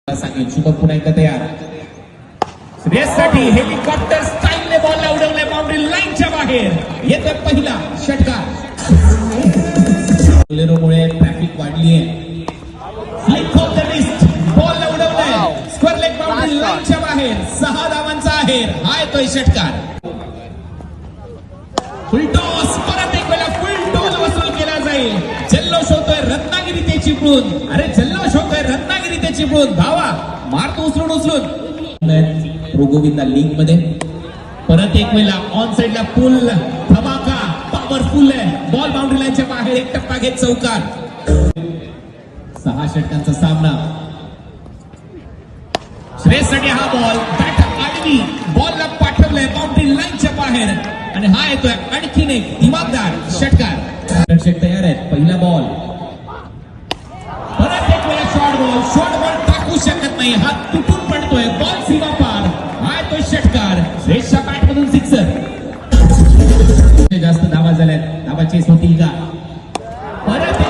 सांगेल शुभम पुन्हा एकदा तयार रेससाठी हेलिकॉप्टर स्टाईलने बॉल उडवले बाउंड्री लाईनच्या बाहेर येतोय पहिला षटकार बोलेरोमुळे ट्रॅफिक वाढली आहे flick off the list ball उडवलाय स्क्वेअर लेग बाउंड्री लाईनच्या बाहेर 6 धावांचा आहे हा येतोय षटकार फुल टॉस परत एक वेळा फुल टॉस वसूल केला जाईल जल्लोष होतोय रत्नागिरी ते चिपळूण अरे जल्लोष होतोय रत्नागिरी ते चिपळूण धावा मारतो उचलून प्रो गोविंदा लीग मध्ये परत एक वेळा ऑन साइडला फुल धमाका पॉवरफुल आहे बॉल बाउंड्री लाईनच्या बाहेर एक टप्पा घेत चौकार 6 षटकांचा सामना श्रेयससाठी हा बॉल बॅट आडवी बॉलला पाठवलंय बाउंड्री लाईनच्या बाहेर आणि हा येतोय आणखीन एक दिमागदार षटकार रक्षक तयार आहेत पहिला बॉल परत एक वेळा शॉर्ट बॉल टाकू शकत नाही हात तुटून पडतोय बॉल सीमा पार हा येतोय षटकार श्रेयसच्या बॅट मधून सिक्सर जास्त धावा झाल्यात धावा चेस होतील का परत